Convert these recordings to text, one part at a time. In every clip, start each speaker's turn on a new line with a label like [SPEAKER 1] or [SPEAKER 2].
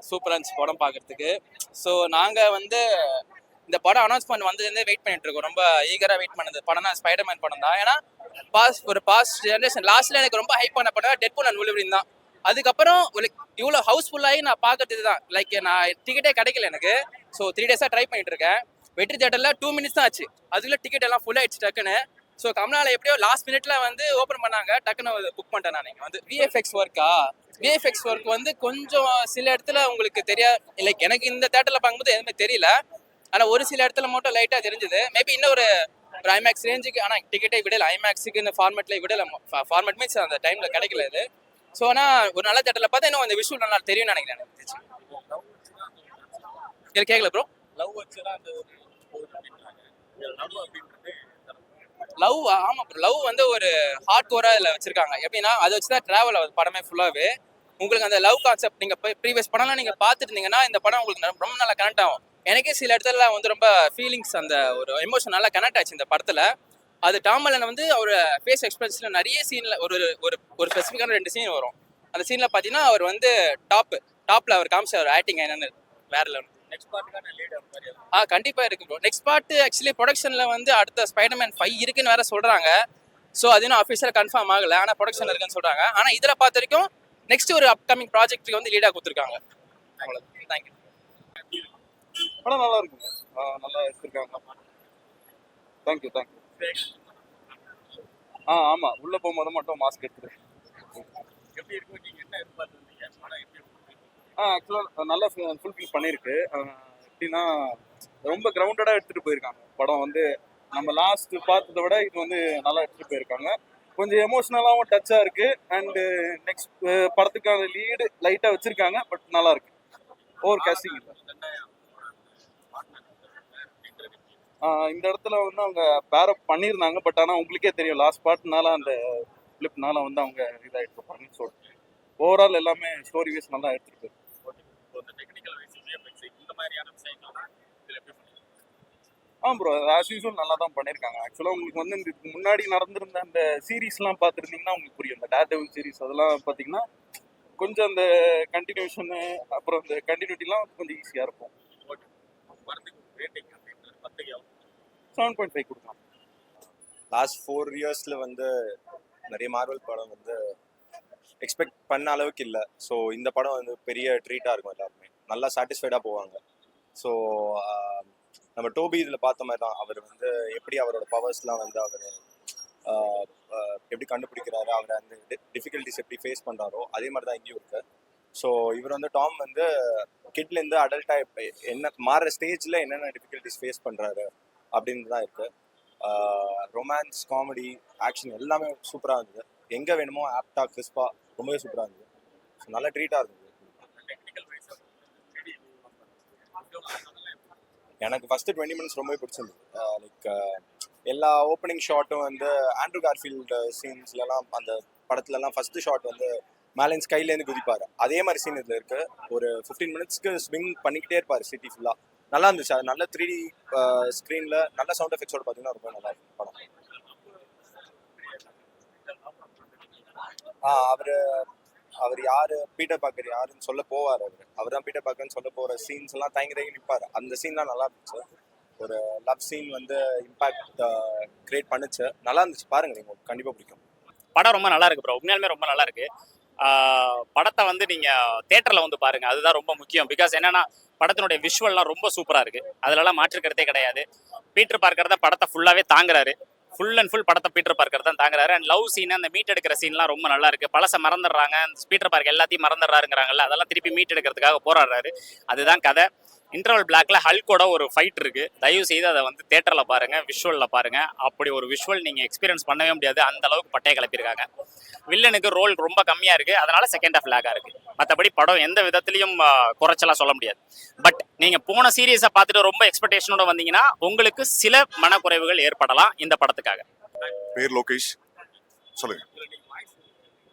[SPEAKER 1] சூப்பராக இருந்துச்சு படம் பார்க்கறதுக்கு. ஸோ நாங்கள் வந்து இந்த படம் அனௌன்ஸ்மெண்ட் வந்ததுலேருந்தே வெயிட் பண்ணிட்டு இருக்கோம். ரொம்ப ஈகராக வெயிட் பண்ணது படம் தான் ஸ்பைடர்மேன் படம் தான். ஏன்னா பாஸ்ட் ஜென்ரேஷன் லாஸ்ட்ல எனக்கு ரொம்ப ஹைப் பண்ண படம் டெட்பூல் அண்ட் வுல்வரின் தான். அதுக்கப்புறம் இவ்வளோ ஹவுஸ்ஃபுல்லாகி நான் பார்க்கறது தான். லைக் நான் டிக்கெட்டே கிடைக்கல எனக்கு. ஸோ 3 days ட்ரை பண்ணிட்டு இருக்கேன். வெற்றி தியேட்டரில் 2 minutes தான் ஆச்சு. அதுக்குள்ள டிக்கெட் எல்லாம் ஃபுல் ஆயிடுச்சு டக்குன்னு. ஸோ கமலால எப்படியோ லாஸ்ட் மினிட்ல வந்து ஓப்பன் பண்ணாங்க. டக்குன்னு புக் பண்ணிட்டேன் நான். வந்து விஎஃப்எக்ஸ் ஒர்க் வந்து கொஞ்சம் சில இடத்துல உங்களுக்கு தெரியாது. லைக் எனக்கு இந்த தியேட்டர்ல பார்க்கும்போது எதுவுமே தெரியல. ஆனால் ஒரு சில இடத்துல மட்டும் லைட்டாக தெரிஞ்சுது. மேபி இன்னும் ஒரு ஐமேக்ஸ் ரேஞ்சுக்கு, ஆனால் டிக்கெட்டே விடலை. ஐமேக்ஸுக்கு இந்த ஃபார்மேட்ல விடலை. ஃபார்மேட் மீன்ஸ் அந்த டைம்ல கிடைக்கல இது. ஸோ ஆனால் ஒரு நல்ல தியேட்டர்ல பார்த்தா இன்னும் அந்த விஷுவல் நல்லா தெரியும்னு நினைக்கிறேன். எனக்கு கேட்கல ப்ரோ. லவ் ஆமா ப்ரோ. லவ் வந்து ஒரு ஹார்ட் கோரா இதில் வச்சிருக்காங்க. எப்படின்னா அதை வச்சு தான் ட்ராவல் ஆகுது படமே ஃபுல்லாகவே. உங்களுக்கு அந்த லவ் கான்செப்ட் நீங்கள் ப்ரீவியஸ் படம்லாம் நீங்கள் பார்த்துருந்தீங்கன்னா இந்த படம் உங்களுக்கு ரொம்ப நல்லா கனெக்ட் ஆகும். எனக்கே சில இடத்துல வந்து ரொம்ப ஃபீலிங்ஸ், அந்த ஒரு எமோஷன் நல்லா கனெக்ட் ஆச்சு இந்த படத்தில். அது டாம் ஹாலண்ட் வந்து அவர் ஃபேஸ் எக்ஸ்பிரஷனில் நிறைய சீனில் ஒரு ஒரு ஒரு ஸ்பெசிஃபிக்கான 2 சீன் வரும். அந்த சீனில் பார்த்தீங்கன்னா அவர் வந்து டாப்பில் அவர் காமிச்ச அவர் ஆக்டிங் என்னன்னு வேற லெவல். கண்டிப்பா இருக்கு ப்ரோ. நெக்ஸ்ட் பார்ட் ஆக்சுவலி ப்ரொடக்ஷன்ல வந்து அடுத்த ஸ்பைடர்மேன் 5 இருக்குன்னு வேற சொல்றாங்க. ஸோ அது இன்னும் அஃபிஷியலாக கன்ஃபார்ம் ஆகல. ஆனால் ப்ரொடக்ஷன் இருக்குன்னு சொல்றாங்க. ஆனால் இதில் பார்த்த வரைக்கும் நெக்ஸ்ட் ஒரு அப்கமிங் ப்ராஜெக்ட்டுக்கு வந்து லீடாக கொடுத்துருக்காங்க. அவ்வளோதான். தேங்க்யூ.
[SPEAKER 2] படம் நல்லா இருக்குங்க. நல்லா எடுத்திருக்காங்க. தேங்க்யூ. ஆமாம், உள்ளே போகும்போது மட்டும் மாஸ்க் எடுத்துரு. ஆக்சுவலாக நல்லா ஃபுல்ஃபில் பண்ணியிருக்கு. எப்படின்னா ரொம்ப கிரவுண்டடாக எடுத்துகிட்டு போயிருக்காங்க. படம் வந்து நம்ம லாஸ்ட் பார்த்ததை விட இது வந்து நல்லா எடுத்துகிட்டு போயிருக்காங்க. கொஞ்சம் எமோஷ்னலாகவும் டச்சாக இருக்குது. அண்டு நெக்ஸ்ட் படத்துக்கான லீடு லைட்டாக வச்சுருக்காங்க. பட் நல்லா இருக்கு. ஓவர் காஸ்டிங் இல்லை. இந்த இடத்துல வந்து அவங்க பேரப் பண்ணியிருந்தாங்க. பட் ஆனால் உங்களுக்கே தெரியும் லாஸ்ட் பார்ட்னால அந்த ஃபிளிப்னால வந்து அவங்க இதாகிட்டு இருப்பாங்கன்னு சொல்லிட்டு ஓவரால் எல்லாமே ஸ்டோரி வைஸ் நல்லா எடுத்துகிட்டு போயிருக்கு. ப்ரோ, ஆஸ் யூஸ்வல் நல்லா தான் பண்ணியிருக்காங்க. ஆக்சுவலாக உங்களுக்கு வந்து இதுக்கு முன்னாடி நடந்திருந்த அந்த சீரீஸ்லாம் பார்த்துருந்தீங்கன்னா உங்களுக்கு புரியும். இந்த டேர்டெவில் சீரீஸ் அதெல்லாம் பார்த்தீங்கன்னா கொஞ்சம் அந்த கண்டினியூஷனு அப்புறம் அந்த கண்டினியூட்டிலாம் கொஞ்சம் ஈஸியாக இருக்கும். 7.5 கொடுக்கலாம்.
[SPEAKER 3] லாஸ்ட் 4 yearsல வந்து நிறைய மார்வல் படம் வந்து எக்ஸ்பெக்ட் பண்ண அளவுக்கு இல்லை. ஸோ இந்த படம் வந்து பெரிய ட்ரீட்டாக இருக்கும். எல்லாருமே நல்லா சாட்டிஸ்ஃபைடாக போவாங்க. ஸோ நம்ம டோபி இதில் பார்த்த மாதிரி தான். அவர் வந்து எப்படி அவரோட பவர்ஸ்லாம் வந்து அவர் எப்படி கண்டுபிடிக்கிறாரு, அவர் அந்த டிஃபிகல்ட்டிஸ் எப்படி ஃபேஸ் பண்ணுறாரோ அதே மாதிரி தான் இங்கேயும் இருக்குது. ஸோ இவர் வந்து டாம் வந்து கிட்லேருந்து அடல்ட்டாக என்ன மாறுற ஸ்டேஜில் என்னென்ன டிஃபிகல்ட்டிஸ் ஃபேஸ் பண்ணுறாரு அப்படின்னு தான் இருக்குது. ரொமான்ஸ், காமெடி, ஆக்ஷன் எல்லாமே சூப்பராக இருந்தது. எங்கே வேணுமோ ஆப்டா கிறிஸ்பா ரொம்பவே சூப்பராக இருந்தது. ஸோ நல்ல ட்ரீட்டாக இருந்தது. எனக்கு ஃபஸ்ட்டு 20 minutes ரொம்பவே பிடிச்சிருந்தது. லைக் எல்லா ஓப்பனிங் ஷாட்டும் வந்து ஆண்ட்ரூ கார்ஃபீல்டு சீன்ஸ்லலாம் அந்த படத்துலலாம் ஃபஸ்ட்டு ஷாட் வந்து மேலேன் ஸ்கைலேருந்து குதிப்பார். அதே மாதிரி சீன் இதில் இருக்குது. ஒரு 15 minutesக்கு ஸ்விங் பண்ணிக்கிட்டே இருப்பார் சிட்டி ஃபுல்லாக. நல்லா இருந்துச்சு. அது நல்ல 3D ஸ்க்ரீனில் நல்ல சவுண்ட் எஃபெக்ட்ஸோட பார்த்தீங்கன்னா ரொம்ப நல்லா இருக்கும் படம். அவர் யார் பீட்டர் பார்க்கர் யாருன்னு சொல்ல போவார். அவர் தான் பீட்டர் பார்க்கர்னு சொல்ல போகிற சீன்ஸ் எல்லாம் தயங்கி நிற்பார். அந்த சீன்லாம் நல்லா இருந்துச்சு. ஒரு லவ் சீன் வந்து இம்பாக்ட் கிரியேட் பண்ணுச்சு. நல்லா இருந்துச்சு. பாருங்கள், நீங்கள் கண்டிப்பாக பிடிக்கும்.
[SPEAKER 4] படம் ரொம்ப நல்லா இருக்கு ப்ரோ. உண்மையாலுமே ரொம்ப நல்லா இருக்கு. படத்தை வந்து நீங்கள் தேட்டரில் வந்து பாருங்கள். அதுதான் ரொம்ப முக்கியம். பிகாஸ் என்னென்னா படத்தினுடைய விஷுவல்லாம் ரொம்ப சூப்பராக இருக்குது. அதிலலாம் மாற்றுக்கிறதே கிடையாது. பீட்டர் பார்க்கர் தான் படத்தை ஃபுல்லாகவே தாங்குறாரு. ஃபுல் அண்ட் ஃபுல் படத்தை பீட்டர் பார்க்கர் தான் தாங்குறாரு. அண்ட் லவ் சீன், அந்த மீட் எடுக்கிற சீன்லாம் ரொம்ப நல்லா இருக்குது. பழசை மறந்துடுறாங்க. பீட்டர் பார்க்கர் எல்லாத்தையும் மறந்துடுறாருங்கிறாங்கல்ல, அதெல்லாம் திருப்பி மீட் எடுக்கிறதுக்காக போராடுறாரு. அதுதான் கதை. இன்டர்வல் பிளாக்ல ஹல்கோட ஒரு ஃபைட் இருக்குது. தயவு செய்து அதை வந்து தேட்டரில் பாருங்கள், விஷுவலில் பாருங்கள். அப்படி ஒரு விஷுவல் நீங்கள் எக்ஸ்பீரியன்ஸ் பண்ணவே முடியாது. அந்த அளவுக்கு பட்டையை கிளப்பியிருக்காங்க. வில்லனுக்கு ரோல் ரொம்ப கம்மியாக இருக்குது. அதனால் செகண்ட் ஹாஃப் லேக்காக இருக்குது. மற்றபடி படம் எந்த விதத்துலையும் குறைச்சலாக சொல்ல முடியாது. பட் நீங்கள் போன சீரியஸை பார்த்துட்டு ரொம்ப எக்ஸ்பெக்டேஷனோட வந்தீங்கன்னா உங்களுக்கு சில மனக்குறைவுகள் ஏற்படலாம் இந்த படத்துக்காக.
[SPEAKER 5] பேர் லோகேஷ். சொல்லுங்க.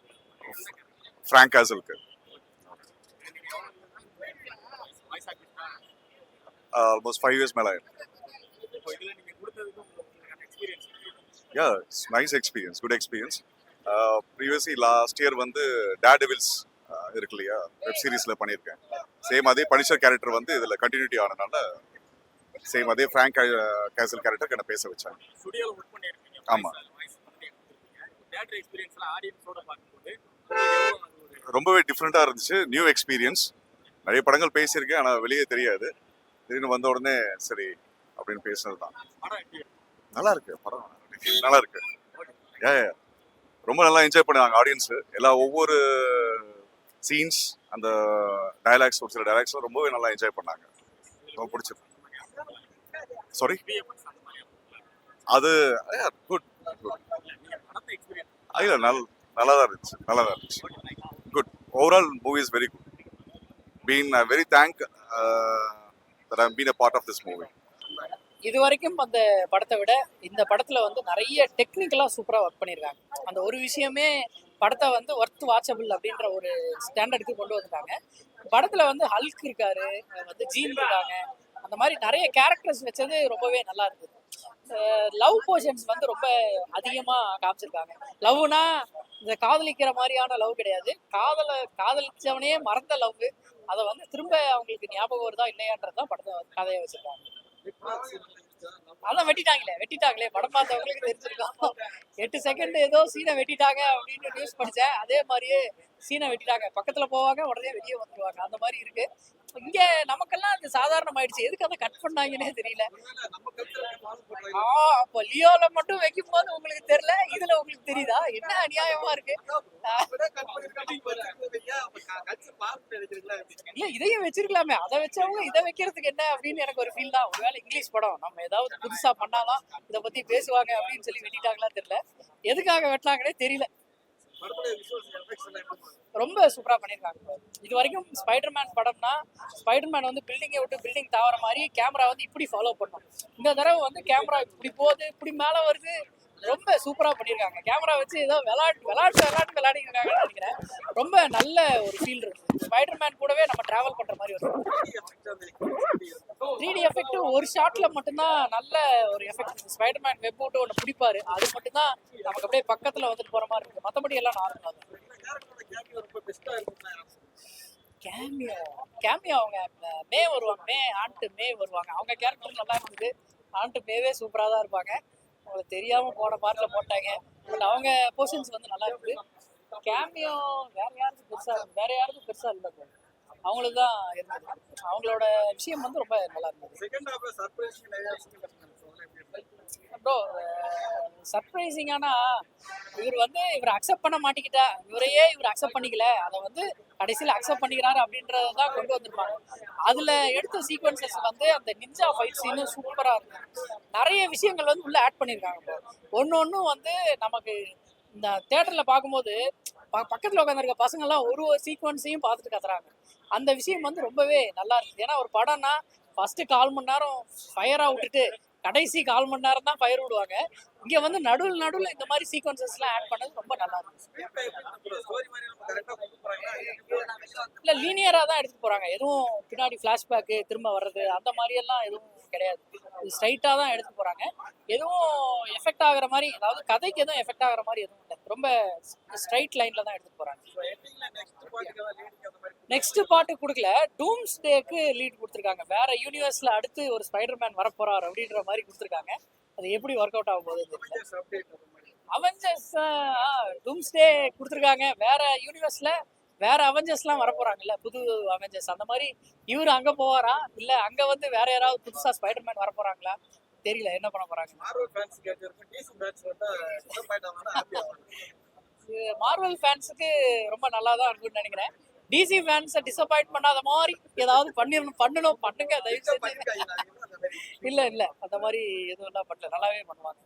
[SPEAKER 5] ஃப்ராங்க் காசலுக்கு ஆல்மோஸ்ட் 5 years மேல ஆயிருக்கு. Yeah, it's nice experience, good experience. Previously last year வந்து டேர்டெவில்ஸ் இருக்கு இல்லையா, வெப் சீரிஸ்ல பண்ணியிருக்கேன். சேம் அதே பனிஷர் கேரக்டர் வந்து இதுல கண்டினியூட்டி ஆனனால சேம் அதே ஃப்ராங்க் கேசல் கேரக்டர் என்ன பேச வச்சாங்க.
[SPEAKER 4] ஸ்டுடியோல ஒர்க் பண்ணிருக்கீங்க.
[SPEAKER 5] ஆமா.
[SPEAKER 4] தியேட்டர் எக்ஸ்பீரியன்ஸ்ல ஆடியன்ஸோட பார்க்கும்போது
[SPEAKER 5] ரொம்பவே டிஃப்ரெண்டா இருந்துச்சு. New experience. நிறைய படங்கள் பேசியிருக்கேன், ஆனா வெளியே தெரியாது. திடீர்னு வந்த உடனே சரி அப்படின்னு பேசுனதுதான்.
[SPEAKER 4] படம் எப்படி இருக்கு?
[SPEAKER 5] நல்லா இருக்கு படம், நல்லா இருக்கு. ரொம்ப நல்லா என்ஜாய் பண்ணுவாங்க ஆடியன்ஸ். ஒவ்வொரு சீன்ஸ், அந்த டயலாக்ஸ், ஒரு சில டயலாக்ஸ்லாம் ரொம்பவே நல்லா என்ஜாய் பண்ணாங்க. ரொம்ப பிடிச்சிருக்கு. சாரி, அது குட் இல்ல, நல்லா தான் இருந்துச்சு. Good. Overall movie is very good. Been very thank that I've been a part of this movie.
[SPEAKER 6] இது வரைக்கும் அந்த படத்தை விட இந்த படத்துல வந்து நிறைய டெக்னிக்கலா சூப்பரா ஒர்க் பண்ணியிருக்காங்க. அந்த ஒரு விஷயமே படத்தை வந்து ஒர்த் வாட்சபிள் அப்படின்ற ஒரு ஸ்டாண்டர்டுக்கு கொண்டு வந்துட்டாங்க. படத்துல வந்து ஹல்க் இருக்காரு, வந்து ஜீன் இருக்காங்க, அந்த மாதிரி நிறைய கேரக்டர்ஸ் வச்சது ரொம்பவே நல்லா இருந்தது. லவ் போர்ஷன்ஸ் வந்து ரொம்ப அதிகமா காமிச்சிருக்காங்க. லவ்னா இந்த காதலிக்கிற மாதிரியான லவ் கிடையாது, காதலிச்சவனே மறந்த லவ். அதை வந்து திரும்ப அவங்களுக்கு ஞாபகம் வருதா இல்லையான்றதுதான் படத்தை கதையை வச்சிருக்காங்க. அதான் வெட்டிட்டாங்களே படம் பார்த்தவங்களுக்கு தெரிஞ்சிருக்கும். 8 செகண்ட் ஏதோ சீனை வெட்டிட்டாங்க அப்படின்னு நியூஸ் படிச்சேன். அதே மாதிரியே சீனை வெட்டிட்டாங்க, பக்கத்துல போவாங்க உடனே வெளியே வந்துருவாங்க, அந்த மாதிரி இருக்கு. இங்க நமக்கெல்லாம் அது சாதாரணம் ஆயிடுச்சு. எதுக்கு அதை கட் பண்ணாங்கன்னே தெரியல. அப்ப லியோல மட்டும் வைக்கும் போது உங்களுக்கு தெரியல, இதுல உங்களுக்கு தெரியுதா? என்ன அநியாயமா இருக்கு. இல்ல, இதையும் வச்சிருக்கலாமே. அதை வச்சவங்க இதை வைக்கிறதுக்கு என்ன அப்படின்னு எனக்கு ஒரு ஃபீல் தான். ஒருவேளை இங்கிலீஷ் படம் நம்ம ஏதாவது புதுசா பண்ணாலும் இதை பத்தி பேசுவாங்க அப்படின்னு சொல்லி வெட்டிட்டாங்களா தெரியல. எதுக்காக வெட்டினாங்கன்னே தெரியல. ரொம்ப சூப்பரா பண்ணிருக்காங்க. இது வரைக்கும் ஸ்பைடர்மேன் படம்னா ஸ்பைடர்மேன் வந்து பில்டிங்கை விட்டு பில்டிங் தாவற மாதிரி கேமரா வந்து இப்படி ஃபாலோ பண்ணும். இந்த தடவை வந்து கேமரா இப்படி போகுது, இப்படி மேல வருது. ரொம்ப சூப்பரா பண்ணிருக்காங்க. கேமரா வச்சு ஏதோ விளையாடிட்டு இருக்காங்கன்னு நினைக்கிறேன். ரொம்ப நல்ல ஒரு ஃபீல் இருக்கு. ஸ்பைடர்மேன் கூடவே நம்ம டிராவல் பண்ற மாதிரி வரும். 3D எஃபெக்ட் ஒரு ஷாட்ல மட்டும்தான் நல்ல ஒரு எஃபெக்ட். ஸ்பைடர்மேன் வெப் விட்டு ஒன்று பிடிப்பாரு, அது மட்டும்தான் நமக்கு அப்படியே பக்கத்துல வந்துட்டு போற மாதிரி இருக்கு. மற்றபடி எல்லாம் நார்மலா தான். கேமியோ அவங்க மே வருவாங்க, ஆண்ட் மே வருவாங்க. அவங்க கேரக்டர் நல்லா இருந்தது. ஆண்ட் மேவே சூப்பரா தான் இருப்பாங்க. அவங்களுக்கு தெரியாம போன பார்ட்ல போட்டாங்க. பட் அவங்க போர்ஷன்ஸ் வந்து நல்லா இருக்கு. கேமியோ வேற யாருக்கும் பெருசா இல்லை. அவங்களுக்கு தான் இருந்தது. அவங்களோட விஷயம் வந்து ரொம்ப நல்லா இருந்தது. ப்ரோ, சர்ப்ரைசிங்கானா இவர் அக்செப்ட் பண்ண மாட்டேங்கிட்டா, இவர் அக்செப்ட் பண்ணிக்கல, அதை வந்து கடைசியில் அக்செப்ட் பண்ணிக்கிறாரு அப்படின்றதான் கொண்டு வந்திருப்பாங்க. அதுல எடுத்த சீக்வன்சஸ் வந்து அந்த நிஞ்சா ஃபைட் சீனு சூப்பரா இருக்கு. நிறைய விஷயங்கள் வந்து உள்ள ஆட் பண்ணியிருக்காங்க. ஒன்னு வந்து நமக்கு இந்த தியேட்டர்ல பார்க்கும்போது பக்கத்துல உட்காந்துருக்க பசங்க எல்லாம் ஒரு சீக்வன்ஸையும் பார்த்துட்டு கத்துறாங்க. அந்த விஷயம் வந்து ரொம்பவே நல்லா இருக்கு. ஏன்னா ஒரு படம்னா ஃபர்ஸ்ட் 1/4 மணி நேரம் ஃபயரா விட்டுட்டு கடைசி 1/4 மணி நேரம் தான் ஃபயர் விடுவாங்க. இங்க வந்து நடுவில் இந்த மாதிரி சீக்வன்சஸ் எல்லாம் ஆட் பண்ணது ரொம்ப நல்லா இருக்கு. இல்ல, லீனியரா தான் எடுத்துட்டு போறாங்க. எதுவும் பின்னாடி பிளாஷ்பேக் திரும்ப வர்றது அந்த மாதிரி எல்லாம் எதுவும் கிடையாது. ஸ்ட்ரைட்டா தான் எடுத்துட்டு போறாங்க. எதுவும் எஃபெக்ட் ஆகுற மாதிரி, அதாவது கதைக்கு எதுவும் எஃபெக்ட் ஆகுற மாதிரி எதுவும் இல்லை. ரொம்ப ஸ்ட்ரைட் லைன்ல தான் எடுத்துட்டு போறாங்க. நெக்ஸ்ட் பார்ட் கொடுக்கல, டூம்ஸ் டேக்கு லீட் கொடுத்துருக்காங்க. வேற யூனிவர்ஸ்ல அடுத்து ஒரு ஸ்பைடர்மேன் வரப்போறார் அப்படின்ற மாதிரி கொடுத்துருக்காங்க. அது எப்படி ஒர்க் அவுட் ஆக போகுது? அவெஞ்சர்ஸ் டூம்ஸ் டே கொடுத்துருக்காங்க. வேற யூனிவர்ஸ்ல வேற அவெஞ்சர்ஸ்லாம் வரப்போறாங்கல்ல, புது அவெஞ்சர்ஸ். அந்த மாதிரி இவரு அங்க போவாரா, இல்ல அங்க வந்து வேற யாராவது புதுசா ஸ்பைடர்மேன் வரப்போறாங்களா தெரியல. என்ன பண்ண போறாங்க? மார்வல் ஃபேன்ஸுக்கு ரொம்ப நல்லா தான் இருக்கும்னு நினைக்கிறேன். டிசி ஃபேன்ஸை டிசப்பாயிண்ட் பண்ணாத மாதிரி ஏதாவது பண்ணுங்க தயவு செஞ்சு. இல்ல அந்த மாதிரி எதுவும் எல்லாம் பண்ணல, நல்லாவே பண்ணுவாங்க.